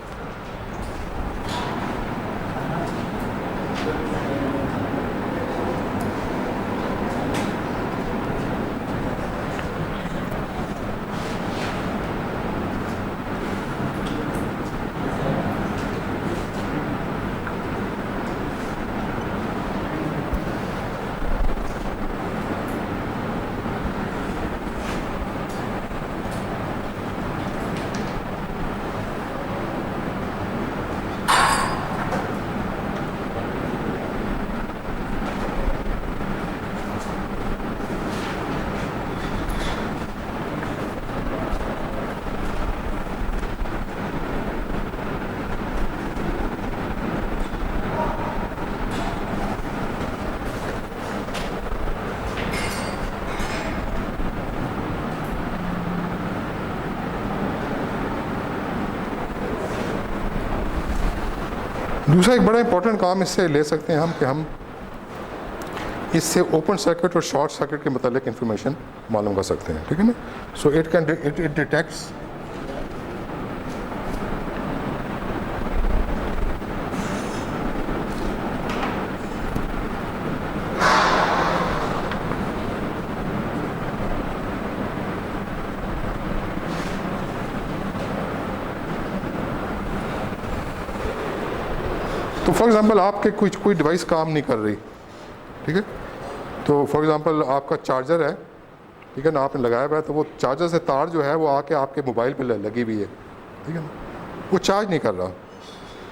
दूसरा एक बड़ा इंपॉर्टेंट काम इससे ले सकते हैं हम कि हम इससे ओपन सर्किट और शॉर्ट सर्किट के मतलब इंफॉर्मेशन मालूम कर सकते हैं, ठीक है ना। सो इट डिटेक्ट्स तो फॉर एग्ज़ाम्पल आपके कोई डिवाइस काम नहीं कर रही, ठीक है, तो फॉर एग्ज़ाम्पल आपका चार्जर है, ठीक है ना, आपने लगाया हुआ है, तो वो चार्जर से तार जो है वो आके आपके मोबाइल पे लगी हुई है, ठीक है ना, वो चार्ज नहीं कर रहा,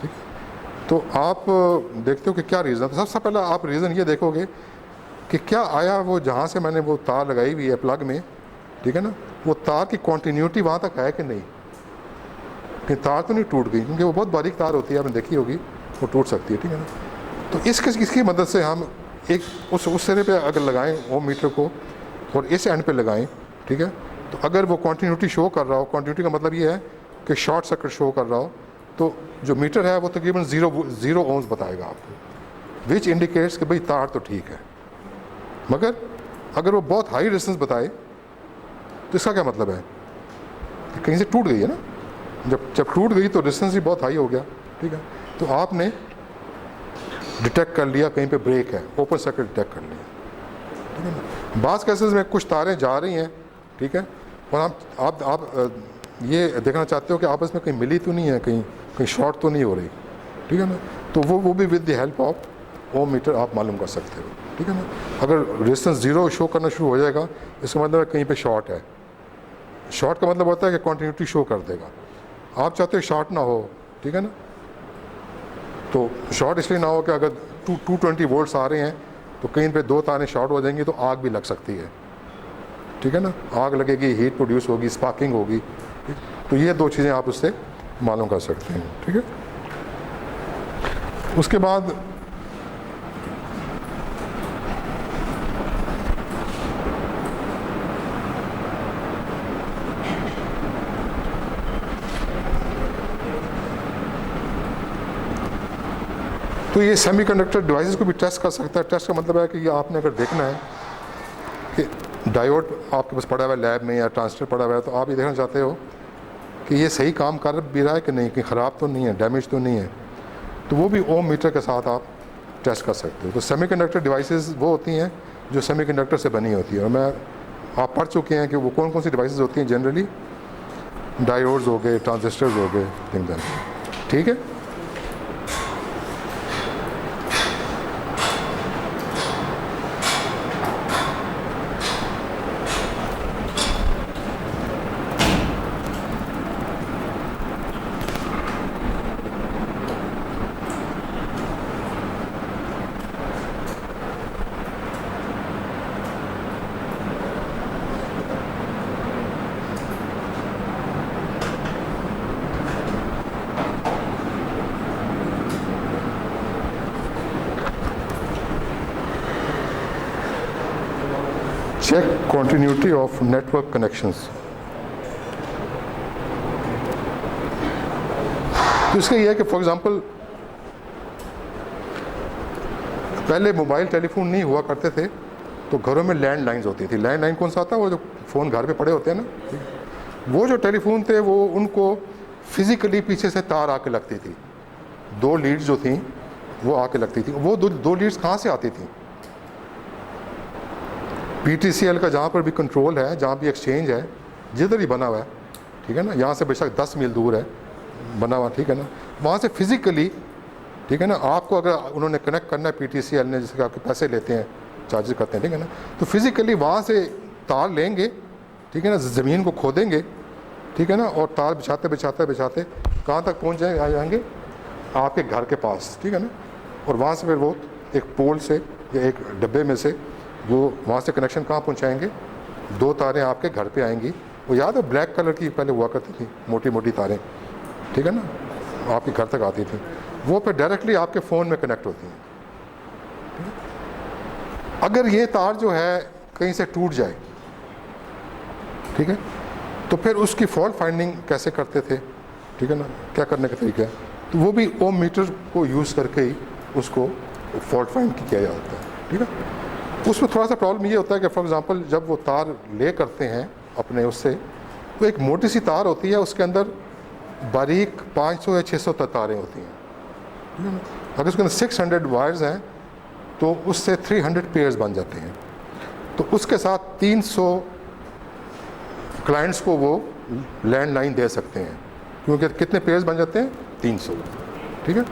ठीक है। तो आप देखते हो कि क्या रीज़न, तो सबसे पहले आप रीज़न ये देखोगे कि क्या आया वो जहाँ से मैंने वो तार लगाई हुई है प्लग में, ठीक है ना, वो तार की कॉन्टीन्यूटी वहाँ तक है कि नहीं, कि तार तो नहीं टूट गई, क्योंकि वो बहुत बारीक तार होती है, आपने देखी होगी, वो टूट सकती है, ठीक है ना। तो इसकी मदद से हम एक उस सिरे पे अगर लगाएं ओम मीटर को और इस एंड पे लगाएं, ठीक है, तो अगर वो कॉन्टीन्यूटी शो कर रहा हो, कॉन्टीन्यूटी का मतलब ये है कि शॉर्ट सर्किट शो कर रहा हो, तो जो मीटर है वो तकरीबन ज़ीरो ओम्स बताएगा आपको, विच इंडिकेट्स कि भाई तार तो ठीक है। मगर अगर वो बहुत हाई रेजिस्टेंस बताए तो इसका क्या मतलब है कि कहीं से टूट गई है ना, जब टूट गई तो रेजिस्टेंस ही बहुत हाई हो गया, ठीक है, तो आपने डिटेक्ट कर लिया कहीं पे ब्रेक है, ओपन सर्किट डिटेक्ट कर लिया, ठीक है ना। बाज़ केसेस में कुछ तारें जा रही हैं, ठीक है, और आप ये देखना चाहते हो कि आपस में कहीं मिली तो नहीं है, कहीं शॉर्ट तो नहीं हो रही, ठीक है ना, तो वो भी with the help of ohm meter आप मालूम कर सकते हो, ठीक है ना। अगर रेजिस्टेंस ज़ीरो शो करना शुरू हो जाएगा, इसका मतलब है कहीं पे शॉर्ट है। शॉर्ट का मतलब होता है कि कॉन्टीन्यूटी शो कर देगा, आप चाहते हो शॉर्ट ना हो, ठीक है ना, तो शॉर्ट इसलिए ना हो कि अगर 220 वोल्ट्स आ रहे हैं तो कहीं पे दो तारें शॉर्ट हो जाएंगी तो आग भी लग सकती है, ठीक है ना, आग लगेगी, हीट प्रोड्यूस होगी, स्पार्किंग होगी, ठीक? तो ये दो चीज़ें आप उससे मालूम कर सकते हैं, ठीक है। उसके बाद तो ये सेमीकंडक्टर डिवाइसेस को भी टेस्ट कर सकता है। टेस्ट का मतलब है कि ये आपने अगर देखना है कि डायोड आपके पास पड़ा हुआ है लैब में या ट्रांजिस्टर पड़ा हुआ है, तो आप ये देखना चाहते हो कि ये सही काम कर भी रहा है कि नहीं, कि ख़राब तो नहीं है, डैमेज तो नहीं है, तो वो भी ओम मीटर के साथ आप टेस्ट कर सकते हो। तो सेमीकंडक्टर डिवाइसेस वो होती हैं जो सेमीकंडक्टर से बनी होती है, और आप पढ़ चुके हैं कि वो कौन कौन सी डिवाइसेस होती हैं। जनरली डायोड्स हो गए, ट्रांजिस्टर्स हो गए, थिंग दैट, ठीक है। Check continuity of network connections. तो इसका यह है कि फॉर एग्जांपल पहले मोबाइल टेलीफोन नहीं हुआ करते थे, तो घरों में लैंडलाइंस होती थी। लैंडलाइन कौन सा आता है, वो जो फ़ोन घर पे पड़े होते हैं ना, वो जो टेलीफोन थे वो उनको फिज़िकली पीछे से तार आके लगती थी, दो लीड्स जो थी वो आके लगती थी। वो दो लीड्स कहाँ से आती थी? PTCL का जहाँ पर भी कंट्रोल है, जहाँ भी एक्सचेंज है, जिधर ही बना हुआ है, ठीक है ना, यहाँ से बेशक 10 मील दूर है बना हुआ, ठीक है ना, वहाँ से फिज़िकली, ठीक है ना, आपको अगर उन्होंने कनेक्ट करना है PTCL ने, जैसे कि आपके पैसे लेते हैं, चार्जेस करते हैं, ठीक है ना, तो फिज़िकली वहाँ से तार लेंगे, ठीक है ना, ज़मीन को खोदेंगे, ठीक है ना, और तार बिछाते बिछाते बिछाते कहाँ तक पहुँच जाएंगे? आपके घर के पास, ठीक है ना, और वहाँ से फिर वो एक पोल से या एक डब्बे में से वो वहाँ से कनेक्शन कहाँ पहुँचाएंगे? दो तारें आपके घर पे आएंगी। वो याद है ब्लैक कलर की पहले हुआ करती थी, मोटी मोटी तारें, ठीक है ना, आपके घर तक आती थी, वो फिर डायरेक्टली आपके फ़ोन में कनेक्ट होती हैं। अगर ये तार जो है कहीं से टूट जाए, ठीक है, तो फिर उसकी फॉल्ट फाइंडिंग कैसे करते थे, ठीक है ना, क्या करने का तरीका है? तो वो भी ओम मीटर को यूज़ करके ही उसको फॉल्ट फाइंड किया जाता है, ठीक है। उसमें थोड़ा सा प्रॉब्लम ये होता है कि फॉर एग्ज़ाम्पल जब वो तार ले करते हैं अपने उससे, तो एक मोटी सी तार होती है, उसके अंदर बारीक 500 या 600 तारें होती हैं, ठीक है ना। अगर उसके अंदर 600 वायर्स हैं तो उससे 300 पेयर्स बन जाते हैं। तो उसके साथ 300 क्लाइंट्स को वो लैंडलाइन दे सकते हैं, क्योंकि कितने पेयर्स बन जाते हैं, 300, ठीक है।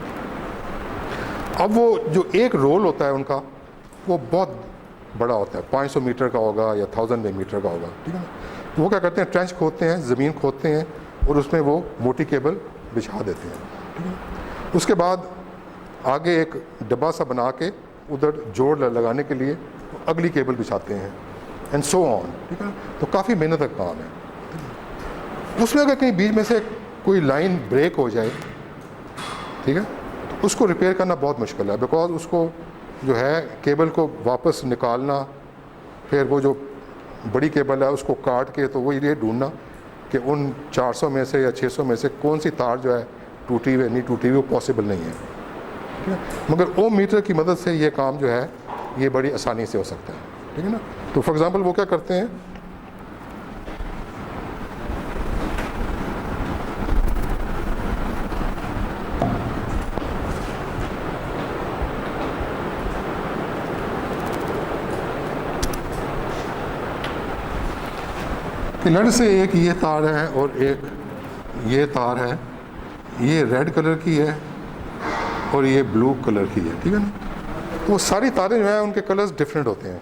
अब वो जो एक रोल होता है उनका, वो बहुत बड़ा होता है, 500 मीटर का होगा या 1000 मीटर का होगा, ठीक है ना। तो वो क्या करते हैं, ट्रेंच खोदते हैं, ज़मीन खोदते हैं और उसमें वो मोटी केबल बिछा देते हैं, ठीक है। उसके बाद आगे एक डब्बा सा बना के उधर जोड़ लगाने के लिए अगली केबल बिछाते हैं, एंड सो ऑन, ठीक है। तो काफ़ी मेहनत का काम है। उसमें अगर कहीं बीच में से कोई लाइन ब्रेक हो जाए, ठीक है, तो उसको रिपेयर करना बहुत मुश्किल है, बिकॉज उसको जो है केबल को वापस निकालना, फिर वो जो बड़ी केबल है उसको काट के, तो वो ये ढूंढना कि उन 400 में से या 600 में से कौन सी तार जो है टूटी हुई नहीं टूटी हुई, वो पॉसिबल नहीं है, ठीक है। मगर ओम मीटर की मदद से ये काम जो है ये बड़ी आसानी से हो सकता है, ठीक है ना। तो फॉर एग्ज़ाम्पल वो क्या करते हैं, कि लड़ से एक ये तार है और एक ये तार है, ये रेड कलर की है और ये ब्लू कलर की है, ठीक है ना। तो वो सारी तारें जो हैं उनके कलर्स डिफरेंट होते हैं।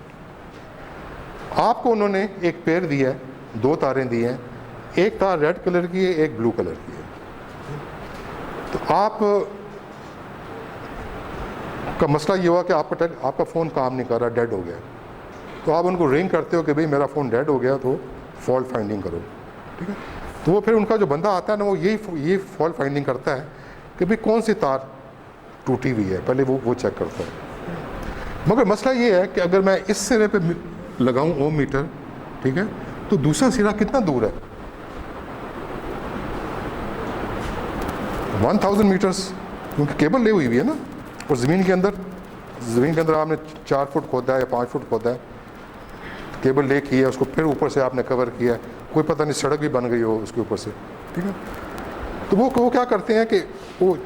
आपको उन्होंने एक पेयर दिया है, 2 तारें दी हैं, एक तार रेड कलर की है, एक ब्लू कलर की है। तो आप का मसला ये हुआ कि आपका फ़ोन काम नहीं कर रहा, डेड हो गया, तो आप उनको रिंग करते हो कि भाई मेरा फ़ोन डेड हो गया, तो फॉल्ट फाइंडिंग करो, ठीक है। तो वो फिर उनका जो बंदा आता है ना, वो यही फॉल्ट फाइंडिंग करता है कि भाई कौन सी तार टूटी हुई है, पहले वो चेक करता है। मगर मसला ये है कि अगर मैं इस सिरे पे लगाऊं ओम मीटर, ठीक है, तो दूसरा सिरा कितना दूर है, 1000 मीटर्स, क्योंकि केबल ले हुई है ना। और ज़मीन के अंदर आपने 4 फुट खोदा है या 5 फुट खोदा है, केबल ले की है, उसको फिर ऊपर से आपने कवर किया है, कोई पता नहीं सड़क भी बन गई हो उसके ऊपर से, ठीक है। तो वो क्या करते हैं कि वो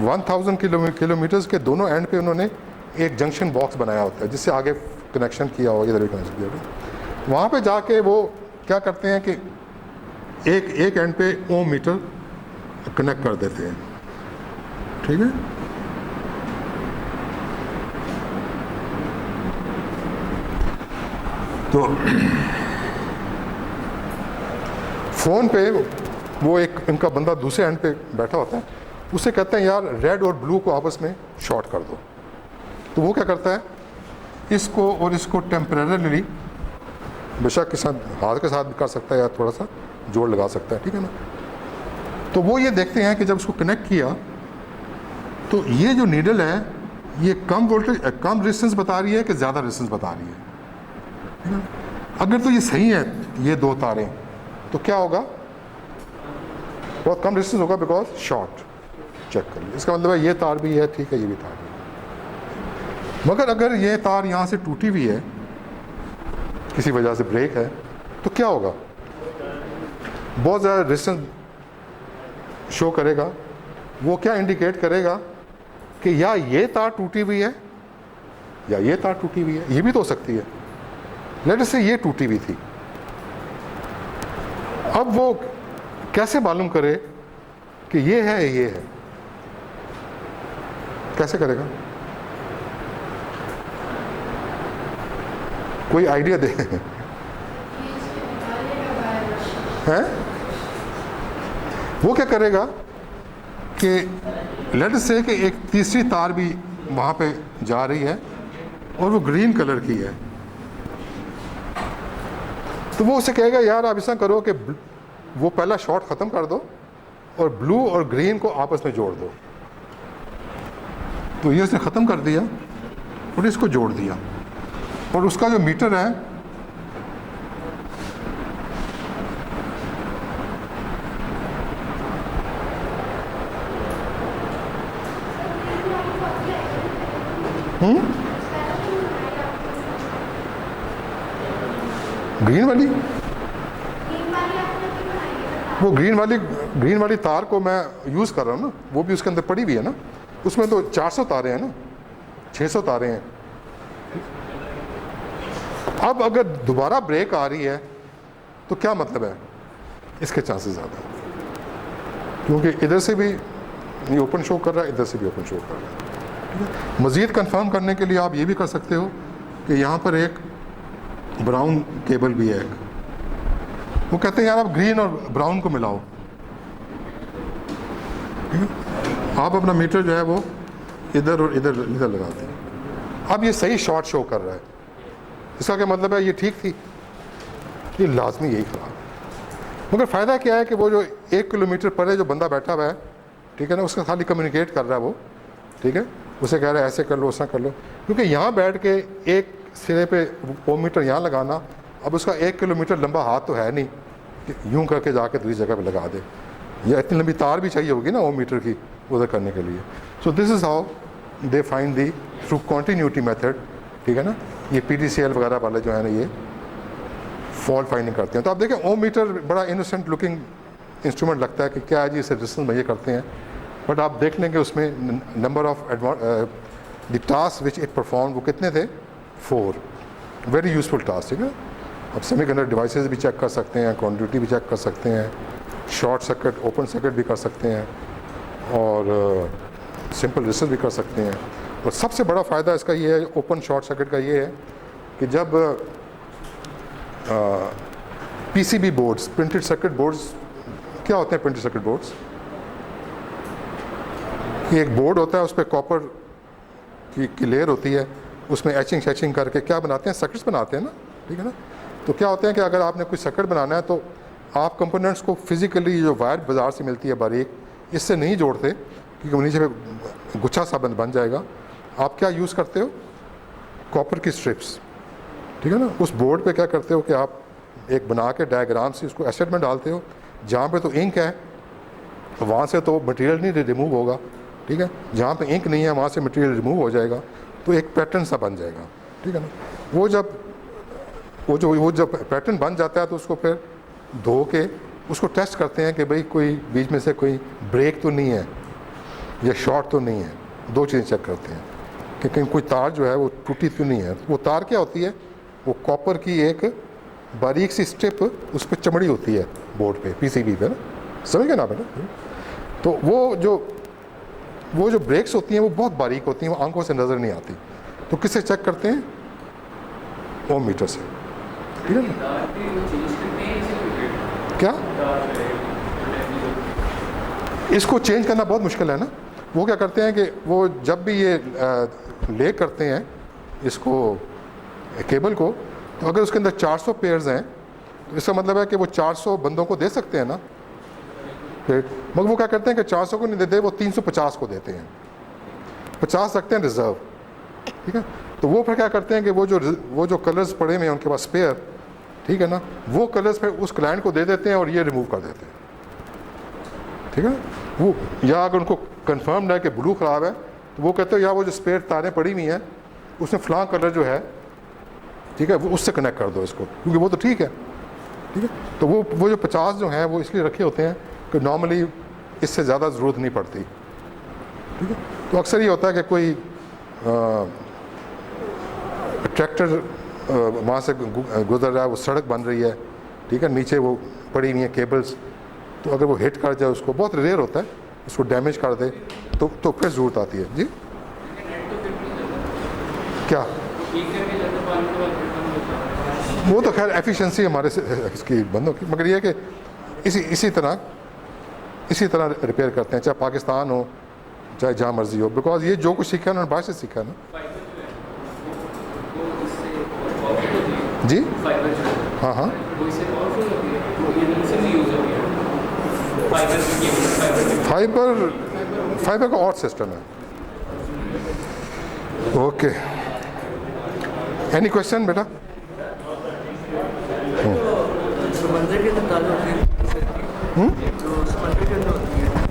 1000 किलोमीटर्स के दोनों एंड पे उन्होंने एक जंक्शन बॉक्स बनाया होता है, जिससे आगे कनेक्शन किया होगा, इधर भी कनेक्शन किया होगा। वहाँ पे जाके वो क्या करते हैं कि एक एंड पे ओम मीटर कनेक्ट कर देते हैं, ठीक है। तो फ़ोन पे वो एक इनका बंदा दूसरे एंड पे बैठा होता है, उससे कहते हैं यार रेड और ब्लू को आपस में शॉर्ट कर दो। तो वो क्या करता है, इसको और इसको टेम्परेरली, बेशक के साथ हाथ के साथ भी कर सकता है या थोड़ा सा जोड़ लगा सकता है, ठीक है ना। तो वो ये देखते हैं कि जब उसको कनेक्ट किया तो ये जो नीडल है ये कम वोल्टेज कम रेजिस्टेंस बता रही है कि ज़्यादा रेजिस्टेंस बता रही है, ठीक है। अगर तो ये सही है ये 2 तारें, तो क्या होगा, बहुत कम रेजिस्टेंस होगा, बिकॉज शॉर्ट चेक कर लिया, इसका मतलब है ये तार भी है, ठीक है, ये भी तार है। मगर अगर ये तार यहाँ से टूटी हुई है, किसी वजह से ब्रेक है, तो क्या होगा, बहुत ज़्यादा रेजिस्टेंस शो करेगा। वो क्या इंडिकेट करेगा कि या ये तार टूटी हुई है या ये तार टूटी हुई है, ये भी तो हो सकती है। लेट अस से ये टूटी हुई थी, अब वो कैसे मालूम करे कि ये है, कैसे करेगा, कोई आइडिया दे हैं। वो क्या करेगा कि लेट से कि एक तीसरी तार भी वहाँ पे जा रही है और वो ग्रीन कलर की है, तो वो उसे कहेगा यार आप ऐसा करो कि वो पहला शॉट ख़त्म कर दो और ब्लू और ग्रीन को आपस में जोड़ दो। तो ये उसने ख़त्म कर दिया और इसको जोड़ दिया, और उसका जो मीटर है ग्रीन वाली, वो ग्रीन वाली तार को मैं यूज़ कर रहा हूँ ना, वो भी उसके अंदर पड़ी हुई है ना, उसमें तो 400 तारे हैं ना, 600 तारे हैं। अब अगर दोबारा ब्रेक आ रही है तो क्या मतलब है, इसके चांसेस ज़्यादा हैं, क्योंकि इधर से भी ये ओपन शो कर रहा है, इधर से भी ओपन शो कर रहा है। ठीक है, मज़ीद कंफर्म करने के लिए आप ये भी कर सकते हो कि यहाँ पर एक ब्राउन केबल भी है एक, वो कहते हैं यार आप ग्रीन और ब्राउन को मिलाओ। ठीक है, आप अपना मीटर जो है वो इधर और इधर लगाते हैं। अब ये सही शॉर्ट शो कर रहा है, इसका क्या मतलब है ये ठीक थी, ये लाजमी यही ख़राब है। मगर फ़ायदा क्या है कि वो जो 1 किलोमीटर परे जो बंदा बैठा हुआ है, ठीक है ना, उसका खाली कम्युनिकेट कर रहा है वो, ठीक है, उसे कह रहा है ऐसे कर लो ऐसा कर लो, क्योंकि यहाँ बैठ के एक सिरे पे वो मीटर यहाँ लगाना, अब उसका 1 किलोमीटर लंबा हाथ तो है नहीं कि यूँ करके जाके दूसरी जगह पे लगा दे, या इतनी लंबी तार भी चाहिए होगी ना वो मीटर की उधर करने के लिए। So this is how they find the through continuity method. ठीक है ना, ये PTCL वगैरह वाले जो है ना ये फॉल्ट फाइंडिंग करते हैं। तो आप देखें ओम मीटर बड़ा इनोसेंट लुकिंग इंस्ट्रूमेंट लगता है कि क्या है जी इसे डिस्टेंस में ये करते हैं, बट आप देख लेंगे उसमें number of the task which it perform वो कितने थे, 4 वेरी यूजफुल टास्क। ठीक है, अब सेमीकंडक्टर डिवाइसेस भी चेक कर सकते हैं, क्वांटिटी भी चेक कर सकते हैं, शॉर्ट सर्किट ओपन सर्किट भी कर सकते हैं, और सिंपल रिसर्च भी कर सकते हैं। और सबसे बड़ा फ़ायदा इसका ये है ओपन शॉर्ट सर्किट का ये है कि जब PCB boards, printed circuit boards, क्या होते हैं प्रिंटेड सर्किट बोर्ड्स, ये एक बोर्ड होता है उस पर कॉपर की लेयर होती है, उसमें एचिंग शैचिंग करके क्या बनाते हैं, सर्किट्स बनाते हैं ना। ठीक है ना, तो क्या होते हैं कि अगर आपने कोई सर्किट बनाना है तो आप कंपोनेंट्स को फिज़िकली जो वायर बाज़ार से मिलती है बारीक, इससे नहीं जोड़ते क्योंकि नीचे पे गुच्छा सा बन जाएगा। आप क्या यूज़ करते हो, कॉपर की स्ट्रिप्स। ठीक है ना, उस बोर्ड पे क्या करते हो कि आप एक बना के डायग्राम से उसको एसेट में डालते हो, जहाँ पे तो इंक है वहाँ से तो मटेरियल नहीं रिमूव होगा। ठीक है, जहाँ पे इंक नहीं है वहाँ से मटेरियल रिमूव हो जाएगा, तो एक पैटर्न सा बन जाएगा। ठीक है ना, वो जब पैटर्न बन जाता है तो उसको फिर धो के उसको टेस्ट करते हैं कि भाई कोई बीच में से कोई ब्रेक तो नहीं है या शॉर्ट तो नहीं है। 2 चीज़ें चेक करते हैं कि कहीं कोई तार जो है वो टूटी तो नहीं है। वो तार क्या होती है, वो कॉपर की एक बारीक सी स्ट्रिप उस पर चमड़ी होती है बोर्ड पे, PCB पे ना, समझ गए ना बेटा। तो वो जो ब्रेक्स होती हैं वो बहुत बारीक होती हैं, वो आंखों से नज़र नहीं आती। तो किससे चेक करते हैं, ओम मीटर से। ठीक है ना, क्या इसको चेंज करना बहुत मुश्किल है ना। वो क्या करते हैं कि वो जब भी ये ले करते हैं इसको केबल को, तो अगर उसके अंदर 400 पेयर्स हैं तो इसका मतलब है कि वो 400 बंदों को दे सकते हैं ना प्लेट, मगर वो क्या करते हैं कि 400 को नहीं देते, वो 350 को देते हैं, 50 रखते हैं रिजर्व। ठीक है, तो वो फिर क्या करते हैं कि वो जो कलर्स पड़े हुए हैं उनके पास स्पेयर, ठीक है ना, वो कलर्स फिर उस क्लाइंट को दे देते हैं और ये रिमूव कर देते हैं। ठीक है, वो या अगर उनको कंफर्म है कि ब्लू ख़राब है तो वो कहते हो या वो जो स्पेयर तारें पड़ी हुई हैं उसमें फ़लाँ कलर जो है, ठीक है, वो उससे कनेक्ट कर दो इसको, क्योंकि वो तो ठीक है। ठीक है, तो वो जो 50 जो हैं वो इसलिए रखे होते हैं कि नॉर्मली इससे ज़्यादा ज़रूरत नहीं पड़ती। ठीक है, तो अक्सर ये होता है कि कोई ट्रैक्टर वहाँ से गुजर रहा है, वो सड़क बन रही है, ठीक है, नीचे वो पड़ी हुई हैं केबल्स, तो अगर वो हिट कर जाए उसको, बहुत रेयर होता है, उसको डैमेज कर दे तो फिर ज़रूरत आती है। जी क्या, वो तो खैर एफिशिएंसी हमारे से इसकी बंद होगी, मगर ये है कि इसी तरह रिपेयर करते हैं, चाहे पाकिस्तान हो चाहे जहाँ मर्जी हो, बिकॉज ये जो कुछ सीखा है उन्होंने बाहर से सीखा है ना। जी हाँ हाँ, फाइबर का और सिस्टम है। ओके, एनी क्वेश्चन बेटा? मंदिर के अंदर ताले होते हैं, जो मंदिर के अंदर होती है